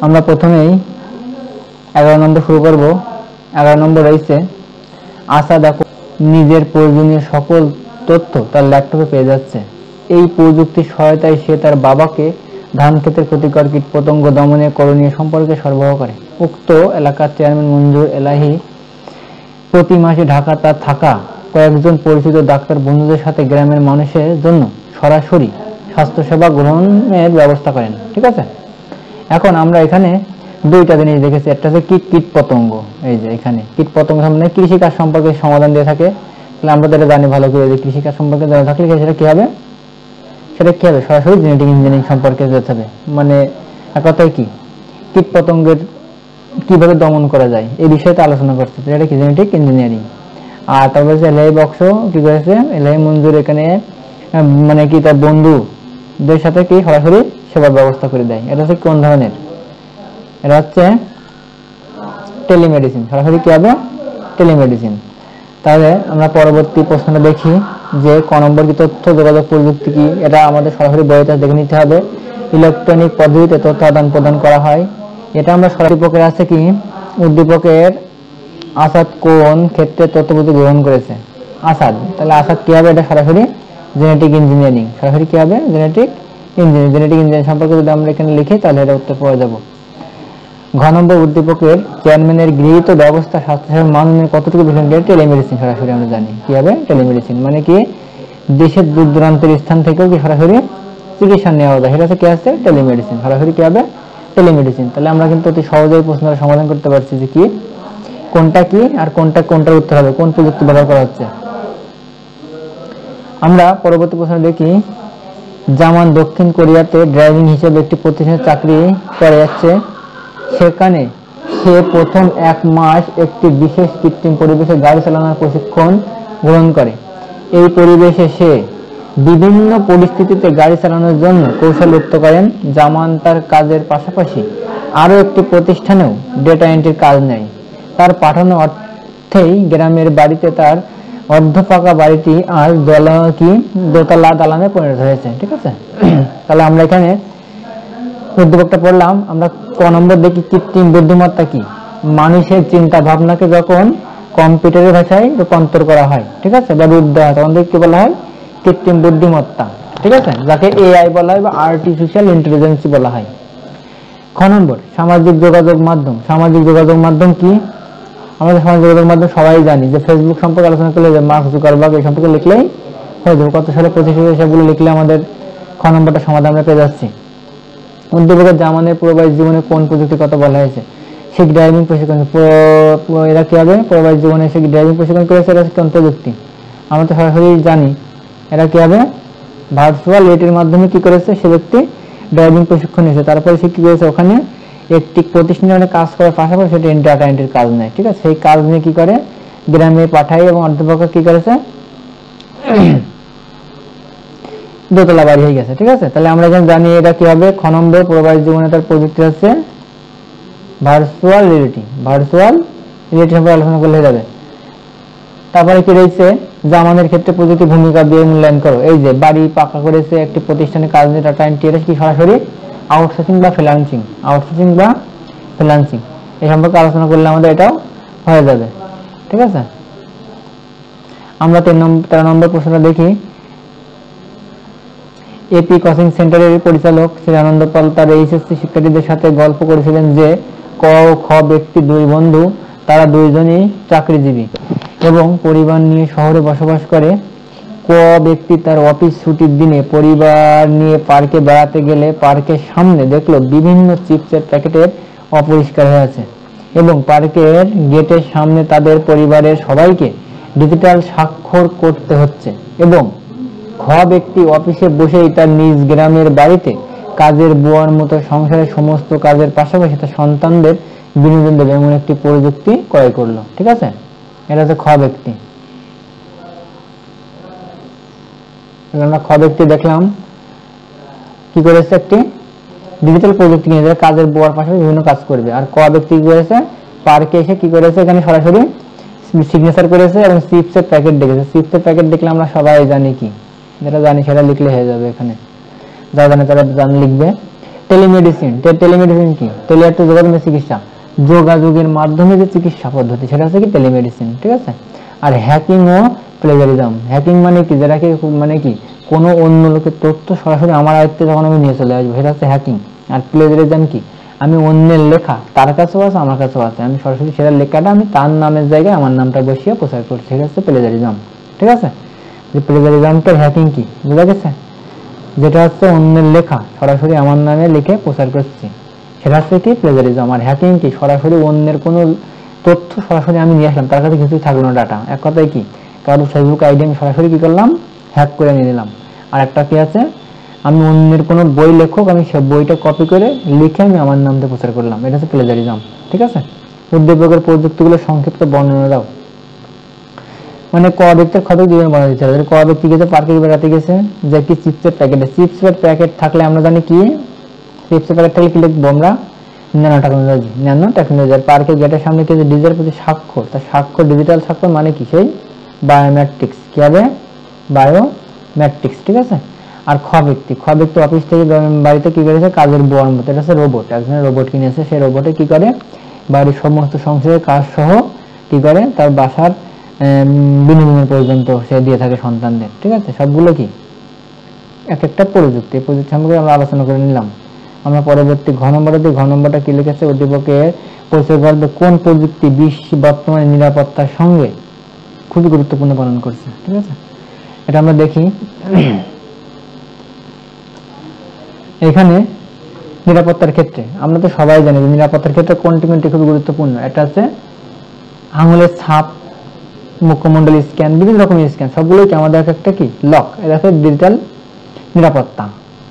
আমরা প্রথমেই 11 নম্বর শুরু করব। 11 নম্বর রয়েছে আসাদ এখন নিজের প্রয়োজনীয় সকল তথ্য তার ল্যাপটপে পেয়ে যাচ্ছে। এই প্রযুক্তির সহায়তায় সে তার বাবাকে ধান ক্ষেতের ক্ষতিকর কীটপতঙ্গ দমনের করণীয় সম্পর্কে সরবরাহ করে। উক্ত এলাকার চেয়ারম্যান মঞ্জুর এলাহি প্রতি মাসে ঢাকা তার থাকা কয়েকজন পরিচিত ডাক্তার বন্ধুদের সাথে গ্রামের মানুষের জন্য সরাসরি স্বাস্থ্যসেবা গ্রহণের ব্যবস্থা করেন। ঠিক আছে, এখন আমরা এখানে দুইটা জিনিস দেখেছি, একটা হচ্ছে কীটপতঙ্গ। এই যে এখানে কীটপতঙ্গ মানে কৃষিকাজ সম্পর্কে সমাধান দিয়ে থাকে, তাহলে আমরা তো এটা জানি ভালো করে যে কৃষিকাজ সম্পর্কে জানা থাকলে সেটা কি হবে, সরাসরি জেনেটিক ইঞ্জিনিয়ারিং সম্পর্কে যেতে হবে। মানে এক কথায় কি কীটপতঙ্গের কিভাবে দমন করা যায় এই বিষয়তে আলোচনা করছে, এটা কি জেনেটিক ইঞ্জিনিয়ারিং। আর তারপর হচ্ছে এলআই বক্স কি করেছে, এলআই মঞ্জুর এখানে মানে কি তার বন্ধুদের সাথে কি সরাসরি সেবার ব্যবস্থা করে দেয়। এটা হচ্ছে কোন ধরনের, এটা হচ্ছে টেলিমেডিসিন, সরাসরি কি হবে টেলিমেডিসিন। তাহলে আমরা পরবর্তী প্রশ্নটা দেখি যে ক নম্বর কি তথ্য যোগাযোগ প্রযুক্তি কি, এটা আমাদের সরাসরি বইতে দেখে নিতে হবে। ইলেকট্রনিক পদ্ধতিতে তথ্য আদান প্রদান করা হয়, এটা আমরা সরাসরি উদ্দীপকের আছে কি উদ্দীপকের আসাদ কোন ক্ষেত্রে তথ্য প্রযুক্তি গ্রহণ করেছে, আসাদ। তাহলে আসাদ কি হবে, এটা সরাসরি জেনেটিক ইঞ্জিনিয়ারিং, সরাসরি কি হবে জেনেটিক ইঞ্জিনিয়ারিং। জেনেটিক ইঞ্জিনিয়ারিং সম্পর্কে যদি আমরা এখানে লিখি তাহলে এটা উত্তর পাওয়া যাবে। ঘ নম্বর উদ্দীপকের চেয়ারম্যানের গৃহীত ব্যবস্থা স্বাস্থ্যসেবার মান উন্নয়নের কতটুকু বিষয়, টেলিমেডিসিন, সরাসরি আমরা জানি কি হবে টেলিমেডিসিন, মানে কি দেশের দূর দূরান্তের স্থান থেকেও কি সরাসরি চিকিৎসা নেওয়া যায়, সেটা কি আছে টেলিমেডিসিন, সরাসরি কি হবে টেলিমেডিসিন। তাহলে আমরা কিন্তু অতি সহজেই প্রশ্নটা সমাধান করতে পারছি যে কি কোনটা কি আর কোনটার উত্তর হবে, কোন প্রযুক্তি ব্যবহার করা হচ্ছে। আমরা পরবর্তী প্রশ্ন দেখি, জামান দক্ষিণ কোরিয়াতে ড্রাইভিং হিসেবে একটি প্রতিষ্ঠানে চাকরি করে যাচ্ছে, সেখানে সে প্রথম 1 মাস একটি বিশেষ কৃত্রিম পরিবেশে গাড়ি চালানোর প্রশিক্ষণ গ্রহণ করে। এই পরিবেশে সে বিভিন্ন পরিস্থিতিতে গাড়ি চালানোর জন্য কৌশল যুক্ত করেন। জামান তার কাজের পাশাপাশি আরও একটি প্রতিষ্ঠানেও ডেটা এন্ট্রির কাজ নেয়। তার পাঠানো অর্থেই গ্রামের বাড়িতে তার অর্ধপাকা বাড়িটি আর দোতলা দালানে পরিণত হয়েছে। ঠিক আছে, তাহলে আমরা এখানে উদ্দীপকটা পড়লাম। আমরা ক নম্বর দেখি কৃত্রিম বুদ্ধিমত্তা কি, মানুষের চিন্তা ভাবনাকে যখন কম্পিউটারের ভাষায় রূপান্তর করা হয়, ঠিক আছে, বা রূপ দেওয়া হয়, তখন কি বলা হয় কৃত্রিম বুদ্ধিমত্তা। ঠিক আছে, যাকে এআই বলা হয় বা আর্টিফিশিয়াল ইন্টেলিজেন্স বলা হয়। খ নম্বর সামাজিক যোগাযোগ মাধ্যম। সামাজিক যোগাযোগ মাধ্যম কি, আমাদের সামাজিক যোগাযোগ মাধ্যম সবাই জানি যে ফেসবুক সম্পর্কে আলোচনা করলে যে মার্ক জুকারবার্গ এই সম্পর্কে লিখলেই হয়ে যাবে, কত সালে প্রতিষ্ঠিত সেগুলো লিখলে আমাদের খ নম্বরটা সমাধান আমরা পেয়ে যাচ্ছি। উদ্দীপকের জামানের প্রবাসী জীবনে কোন প্রযুক্তির কথা বলা হয়েছে, সে ড্রাইভিং প্রশিক্ষণ। এরা কি হবে প্রবাসী জীবনে সে ড্রাইভিং প্রশিক্ষণ করেছে, এটা কোন প্রযুক্তি, আমরা তো সরাসরি জানি এরা কি হবে ভার্চুয়াল রিয়েলিটির মাধ্যমে কি করেছে, সে ব্যক্তি ড্রাইভিং প্রশিক্ষণ নিয়েছে। তারপরে সে কি করেছে, ওখানে একটি প্রতিষ্ঠানে কাজ করার পাশাপাশি সেটা ডাটা এন্ট্রির কাজ নেয়। ঠিক আছে, সেই কাজ নিয়ে কি করে গ্রামে পাঠায় এবং অধ্যাপক কি করেছে দোতলা বাড়ি হয়ে গেছে। ঠিক আছে, তাহলে আমরা এখানে জানি এটা কি হবে খ নম্বর প্রবাসী জীবনে তার প্রযুক্তি হচ্ছে ভার্চুয়াল রিয়েলিটি। ভার্চুয়াল রিয়েলিটি সম্পর্কে আলোচনা করলে হয়ে যাবে। তারপরে কি রয়েছে, জামানের ক্ষেত্রে প্রযুক্তি ভূমিকা দিয়ে মূল্যায়ন করো। এই যে বাড়ি পাকা করেছে, একটি প্রতিষ্ঠানে কাজ নিয়ে ডাটা এন্ট্রি, এটা কি সরাসরি আউটসোর্সিং বা ফ্রিল্যান্সিং, আউটসোর্সিং বা ফ্রিল্যান্সিং এই সম্পর্কে আলোচনা করলে আমাদের এটাও হয়ে যাবে। ঠিক আছে, আমরা 13 নম্বর প্রশ্নটা দেখি। এপি কোচিং সেন্টারের পরিচালক শ্রী আনন্দ পাল তার এইচএসসি শিক্ষার্থীদের সাথে গল্প করেছিলেন যে ক ও খ ব্যক্তি দুই বন্ধু, তারা দুইজনই চাকরিজীবী এবং পরিবার নিয়ে শহরে বসবাস করে। ক ব্যক্তি তার অফিস ছুটির দিনে পরিবার নিয়ে পার্কে বেড়াতে গেলে পার্কের সামনে দেখলো বিভিন্ন চিপসের প্যাকেটের অপরিষ্কার হয়ে আছে এবং পার্কের গেটের সামনে তাদের পরিবারের সবাইকে ডিজিটাল স্বাক্ষর করতে হচ্ছে। এবং খ ব্যক্তি অফিসে বসেই তার নিজ গ্রামের বাড়িতে কাজের বুয়ার মতো সংসারের সমস্ত কাজের পাশাপাশি তার সন্তানদের বিনোদন দেবে এমন একটি প্রযুক্তি ক্রয় করলো। ঠিক আছে, এটা হচ্ছে খ ব্যক্তি। আমরা খ ব্যক্তি দেখলাম কি করেছে, একটি ডিজিটাল প্রযুক্তি নিয়ে কাজের বুয়ার পাশাপাশি বিভিন্ন কাজ করবে। আর ক ব্যক্তি কি করেছে, পার্কে এসে কি করেছে, এখানে সরাসরি সিগনেচার করেছে এবং চিপসের প্যাকেট দেখেছে। চিপসের প্যাকেট দেখলে আমরা সবাই জানি কি, যেটা জানি সেটা লিখলে হয়ে যাবে, এখানে যা জানে তারা লিখবে। টেলিমেডিসিন, টেলিমেডিসিন কি? টেলিয়ার্থ যোগাযোগের চিকিৎসা, যোগাযোগের মাধ্যমে যে চিকিৎসা পদ্ধতি সেটা হচ্ছে কি টেলিমেডিসিন, ঠিক আছে। আর হ্যাকিং ও প্লেজারিজম, হ্যাকিং মানে কি? যেটাকে মানে কি কোনো অন্য লোকের তথ্য সরাসরি আমার আয়ত্তে যখন আমি নিয়ে চলে আসবো সেটা হচ্ছে হ্যাকিং। আর প্লেজারিজম কি? আমি অন্যের লেখা তার কাছেও আছে আমার কাছেও আছে, আমি সরাসরি সেটা লেখাটা আমি তার নামের জায়গায় আমার নামটা বসিয়ে প্রচার করছি, সেটা হচ্ছে প্লেজারিজম, ঠিক আছে। যে প্লেজারিজমটা হ্যাকিং কি বোঝা গেছে? যেটা হচ্ছে অন্যের লেখা সরাসরি আমার নামে লিখে প্রচার করছি সেটা হচ্ছে কি প্লেজারিজম। আর হ্যাকিং কি? সরাসরি অন্যের কোনো তথ্য সরাসরি আমি নিয়ে আসলাম, তার কাছে কিছুই থাকলো না ডাটা, এক কথায় কি কারো ফেসবুক আইডি আমি সরাসরি কি করলাম? হ্যাক করে নিয়ে নিলাম। আর একটা কি আছে? আমি অন্যের কোনো বই লেখক আমি সব বইটা কপি করে লিখে আমি আমার নাম দিয়ে প্রচার করলাম, এটা হচ্ছে প্লেজারিজম, ঠিক আছে। উদ্দীপকের প্রযুক্তিগুলো সংক্ষিপ্ত বর্ণনা দাও। মানে ক ব্যক্তির ক্ষত জীবন বর্ণনা দিতে হবে। ক ব্যক্তি গেছে পার্কে বেড়াতে গেছে, যে কি চিপসের প্যাকেটে, চিপসের প্যাকেট থাকলে আমরা জানি কি চিপসের প্যাকেট থাকলে কি লিখবো আমরা? Nano technology, nano technology. আর পার্কের গেটের সামনে কি যে ডিজিটাল প্রতি স্বাক্ষর, তার স্বাক্ষর ডিজিটাল স্বাক্ষর মানে কি? সেই বায়োমেট্রিক্স, কি হবে? বায়োমেট্রিক্স, ঠিক আছে। আর খ ব্যক্তি অফিস থেকে বাড়িতে কি করেছে? কাজের বর্ণ, এটা হচ্ছে রোবট, একজনের রোবট কিনেছে, সেই রোবটে কি করে বাড়ির সমস্ত সংসারের কাজ সহ কি করে তার বাসার বিনোদনের পর্যন্ত সে দিয়ে থাকে সন্তানদের, ঠিক আছে। সবগুলো কি এক একটা প্রযুক্তি, প্রযুক্তি সম্পর্কে আমরা আলোচনা করে নিলাম। আমরা পরবর্তী ঘ নম্বরে দিই। ঘ নম্বরটা কি লিখেছে? উদ্দীপকের পরিচয় করবে কোন প্রযুক্তি বিশ্ব বর্তমানে নিরাপত্তার সঙ্গে খুবই গুরুত্বপূর্ণ পালন করছে, ঠিক আছে। এটা আমরা দেখি এখানে নিরাপত্তার ক্ষেত্রে আমরা তো সবাই জানি যে নিরাপত্তার ক্ষেত্রে কোনটি খুবই গুরুত্বপূর্ণ। এটা হচ্ছে আঙুলের ছাপ, মুখমণ্ডল স্ক্যান, বিভিন্ন রকমের স্ক্যান, সবগুলোই কি আমাদের একটা কি লক, এটা হচ্ছে ডিজিটাল নিরাপত্তা।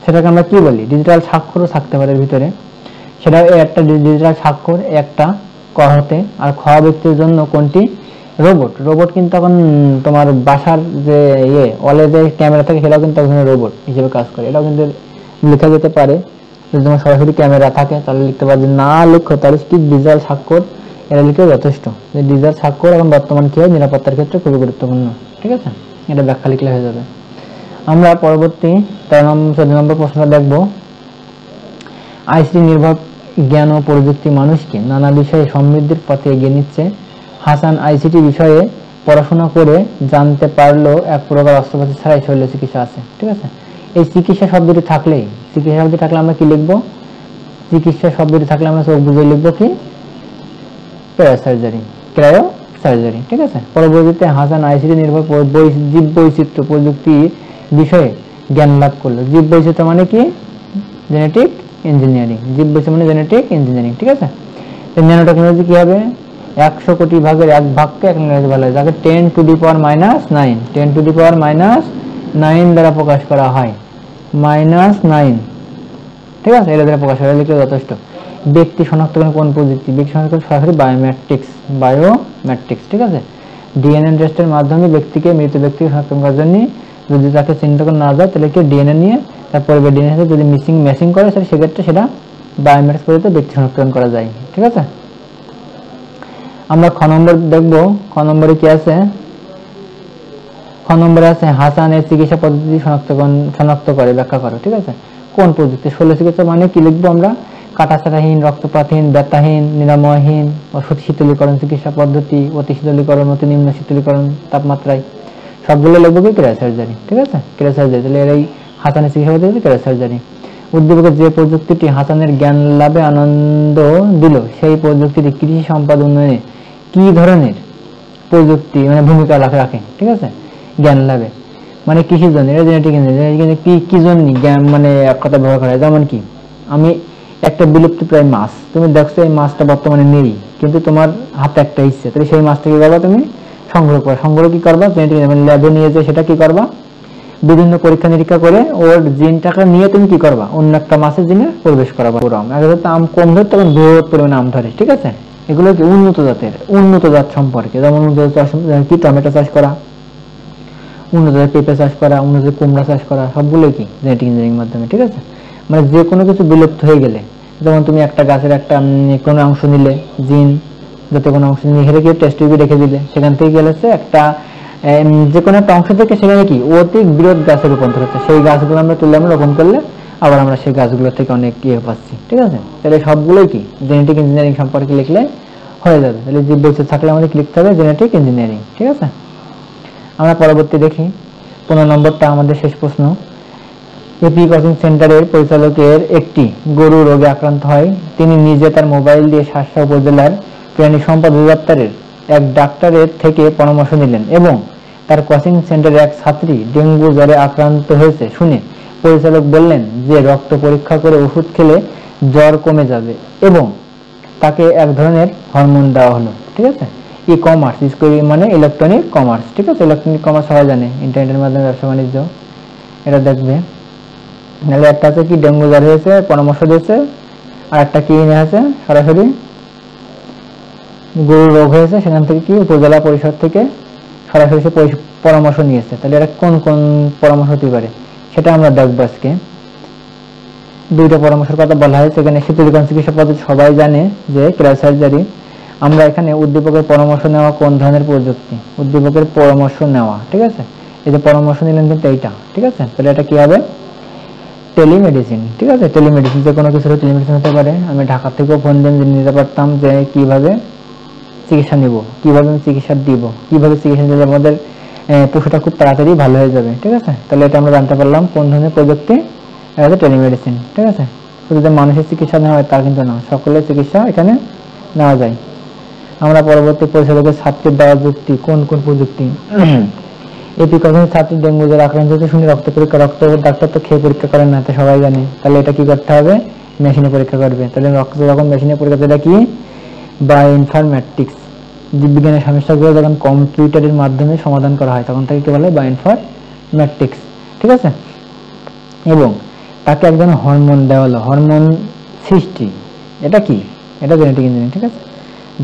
সেটাকে আমরা কি বলি? ডিজিটাল স্বাক্ষরও থাকতে পারে ভিতরে, সেটা একটা ডিজিটাল স্বাক্ষর একটা ক হতে। আর খ ব্যক্তির জন্য কোনটি? রোবট। রোবট কিন্তু এখন তোমার বাসার যে ওয়ালে যে ক্যামেরা থাকে সেটাও কিন্তু একজনের রোবট হিসেবে কাজ করে, এটাও কিন্তু লেখা যেতে পারে। যদি তোমার সরাসরি ক্যামেরা থাকে তাহলে লিখতে পারবে, না লিখো তাহলে কি ডিজিটাল স্বাক্ষর এটা লিখে যথেষ্ট। যে ডিজিটাল স্বাক্ষর এখন বর্তমান কি হয় নিরাপত্তার ক্ষেত্রে খুবই গুরুত্বপূর্ণ, ঠিক আছে। এটা ব্যাখ্যা লিখলে হয়ে যাবে। আমরা পরবর্তী 14 নম্বর প্রশ্নটা দেখব। আইসিটি নির্ভর জ্ঞান ও প্রযুক্তি মানুষকে নানা বিষয়ে সমৃদ্ধির পথে এগিয়ে নিচ্ছে। হাসান আইসিটি বিষয়ে পড়াশোনা করে জানতে পারলো এক প্রকার অস্ত্রোপচার ছাড়াই শল্য চিকিৎসা আছে, ঠিক আছে। এই চিকিৎসা শব্দটি থাকলে আমরা কি লিখবো? চিকিৎসা শব্দটি থাকলে আমরা চোখ বুঝে লিখবো কি? ক্রায়োসার্জারি, ঠিক আছে। পরবর্তীতে হাসান আইসিটি নির্ভর জীব বৈচিত্র্য প্রযুক্তি বিষয়ে জ্ঞান লাভ করলো। জীব বৈচিত্র্য মানে কি? জেনেটিক ইঞ্জিনিয়ারিং, জীব বৈচিত্র্য মানে জেনেটিক ইঞ্জিনিয়ারিং, ঠিক আছে। ন্যানো টেকনোলজি কি হবে? 100 কোটি ভাগের 1 ভাগকে এক ইংরেজি বলা হয়, যাকে 10 টু দি পাওয়ার -9 দ্বারা প্রকাশ করা হয়, -9, ঠিক আছে। এটা দ্বারা প্রকাশ করা লিখলে যথেষ্ট। ব্যক্তি শনাক্তকরণ কোন প্রযুক্তি? ব্যক্তি শনাক্তকরণ সরাসরি বায়োমেট্রিক্স, ঠিক আছে। ডিএনএ টেস্টের মাধ্যমে ব্যক্তিকে মৃত ব্যক্তিকে শনাক্তকরণ করার জন্য যদি তাকে চিহ্নিত করা না যায় তাহলে কি ডিএনএ নিয়ে তারপরে ডিএনএ সাথে যদি ম্যাচিং করে সেক্ষেত্রে সেটা বায়োমেট্রিক্স পদ্ধতিতে ব্যক্তি শনাক্তকরণ করা যায়, ঠিক আছে। আমরা খ নম্বর দেখব। খ নম্বরে কি আছে? খ নম্বরে আছে হাসানের চিকিৎসা পদ্ধতি শনাক্ত করে ব্যাখ্যা করো, ঠিক আছে। কোন প্রযুক্তি? শল্য চিকিৎসা মানে কি লিখবো আমরা? কাটাছাড়াহীন, রক্তপাতহীন, ব্যথাহীন, নিরাময়হীন, ওষুধ শীতলীকরণ চিকিৎসা পদ্ধতি, অতি শীতলীকরণ, অতি নিম্ন শীতলীকরণ তাপমাত্রায়, সবগুলো লিখবো কি? ক্রায়োসার্জারি, ঠিক আছে। ক্রায়োসার্জারি, তাহলে এই হাসানের চিকিৎসা পদ্ধতি ক্রায়োসার্জারি। উদ্দীপকের যে প্রযুক্তিটি হাসানের জ্ঞান লাভে আনন্দ দিল সেই প্রযুক্তিটি কৃষি সম্পদ উন্নয়নে কি ধরনের প্রযুক্তি মানে ভূমিকা রাখে, ঠিক আছে। জ্ঞান লাভে মানে কৃষির জন্য, এটা জেনেটিক ইঞ্জিনিয়ারিং কি জন্য জ্ঞান মানে এক কথা ব্যবহার করা হয়। যেমন কি আমি একটা বিলুপ্ত প্রায় মাছ, তুমি দেখছো এই মাছটা বর্তমানে নেই, কিন্তু তোমার হাতে একটা ইচ্ছে, তাহলে সেই মাছটা কি করবা? তুমি সংগ্রহ কি করবা? জেনেটিক মানে ল্যাবে নিয়ে যে সেটা কি করবা? বিভিন্ন পরীক্ষা নিরীক্ষা করে ওর জিনটাকে নিয়ে তুমি কি করবা? অন্য একটা মাছের জিনে প্রবেশ করাবা। আম কম ধরে তখন বৃহৎ পরিমাণে আম ধরে, ঠিক আছে। এগুলো কি উন্নত জাত সম্পর্কে, যেমন উন্নত চাষ কি টমেটো চাষ করা, উন্নত পেঁপে চাষ করা, উন্নত কুমড়া চাষ করা, সবগুলোই কি জেনেটিক ইঞ্জিনিয়ারিং মাধ্যমে, ঠিক আছে। মানে যে কোনো কিছু বিলুপ্ত হয়ে গেলে, যেমন তুমি একটা গাছের একটা কোনো অংশ নিলে, জিন যাতে কোনো অংশ নিয়ে হেরে গিয়ে টেস্ট টিউবে রেখে দিলে, সেখান থেকে গেলে একটা যে কোনো একটা অংশ থেকে সেখানে কি অতি বৃহৎ গাছে রূপান্তর হচ্ছে। সেই গাছগুলো আমরা তুলে আমরা রোপণ করলে আবার আমরা সেই গাছগুলো থেকে অনেক ইয়ে পাচ্ছি। ঠিক আছে, তাহলে সবগুলোই কি জেনেটিক ইঞ্জিনিয়ারিং সম্পর্কে লিখলে হয়ে যাবে। তাহলে জীববৈচিত্র্য থাকলে আমাদের লিখতে হবে জেনেটিক ইঞ্জিনিয়ারিং। ঠিক আছে, আমরা পরবর্তী দেখি 15 নম্বরটা আমাদের শেষ প্রশ্ন। এপি কোচিং সেন্টারের পরিচালকের একটি গরু রোগে আক্রান্ত হয়। তিনি নিজে তার মোবাইল দিয়ে শার্শা উপজেলার প্রাণী সম্পদ অধিদপ্তরের এক ডাক্তারের থেকে পরামর্শ নিলেন এবং তার কোচিং সেন্টারের এক ছাত্রী ডেঙ্গু জ্বরে আক্রান্ত হয়েছে শুনে পরিচালক বললেন যে রক্ত পরীক্ষা করে ওষুধ খেলে জ্বর কমে যাবে এবং তাকে এক ধরনের হরমোন দেওয়া হলো। ঠিক আছে, ই কমার্স মানে ইলেকট্রনিক কমার্স। ঠিক আছে, ইলেকট্রনিক কমার্স সবাই জানে, ইন্টারনেটের মাধ্যমে ব্যবসা বাণিজ্য। এটা দেখবে, নাহলে একটা আছে কি ডেঙ্গু জ্বর হয়েছে পরামর্শ দিয়েছে, আর একটা কি নিয়ে আছে সরাসরি গরুর রোগ হয়েছে সেখান থেকে কি উপজেলা পরিষদ থেকে সরাসরি পরামর্শ নিয়েছে। তাহলে এটা কোন কোন পরামর্শ হতে পারে সেটা আমরা দেখবো আজকে। দুইটা পরামর্শের কথা বলা হয়েছে এখানে। শীতলীকরণ চিকিৎসা পদ্ধতি সবাই জানে যে ক্রায়োসার্জারি। আমরা এখানে উদ্দীপকের পরামর্শ নেওয়া কোন ধরনের প্রযুক্তি, উদ্দীপকের পরামর্শ নেওয়া। ঠিক আছে, এই যে পরামর্শ নিলেন কিন্তু এইটা। ঠিক আছে, তাহলে এটা কি হবে টেলিমেডিসিন। ঠিক আছে, টেলিমেডিসিন যে কোনো কিছুর টেলিমেডিসিন হতে পারে। আমি ঢাকা থেকেও ফোন দিয়ে নিতে পারতাম যে কিভাবে চিকিৎসা নিব, কিভাবে আমি চিকিৎসা দিব, কিভাবে চিকিৎসা দিলে আমাদের পশুটা খুব তাড়াতাড়ি ভালো হয়ে যাবে। ঠিক আছে, তাহলে এটা আমরা জানতে পারলাম কোন ধরনের প্রযুক্তি, এটা হচ্ছে টেলিমেডিসিন। ঠিক আছে, শুধু যে মানুষের চিকিৎসা নেওয়া হয় তা কিন্তু না, সকলের চিকিৎসা এখানে নেওয়া যায়। আমরা পরবর্তী পরিচালকের ছাত্রীর দেওয়া যুক্তি, কোন কোন প্রযুক্তি। এপি কোচিং ছাত্রী ডেঙ্গু জ্বরে আক্রান্ত হয়েছে শুনে রক্ত পরীক্ষা, রক্ত ডাক্তার তো খেয়ে পরীক্ষা করেন না, তো সবাই জানে। তাহলে এটা কি করতে হবে, মেশিনে পরীক্ষা করবে। তাহলে রক্ত যখন মেশিনে পরীক্ষা, এটা কি বায়োইনফরমেটিক্স। জীববিজ্ঞানের সমস্যাগুলো যখন কম্পিউটারের মাধ্যমে সমাধান করা হয় তখন তাকে কি বলে বায়োইনফরমেটিক্স। ঠিক আছে, এবং তাকে একজন হরমোন দেওয়া হলো, হরমোন সৃষ্টি। এটা কি, এটা জেনেটিক ইঞ্জিনিয়ারিং। ঠিক আছে,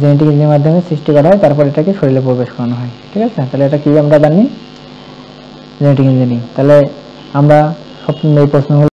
জেনেটিক ইঞ্জিনিয়ারিং মাধ্যমে সৃষ্টি করা হয়, তারপর এটাকে শরীরে প্রবেশ করানো হয়। ঠিক আছে, তাহলে এটা কি আমরা জানি জেনেটিক ইঞ্জিনিয়ারিং। তাহলে আমরা এই প্রশ্নগুলো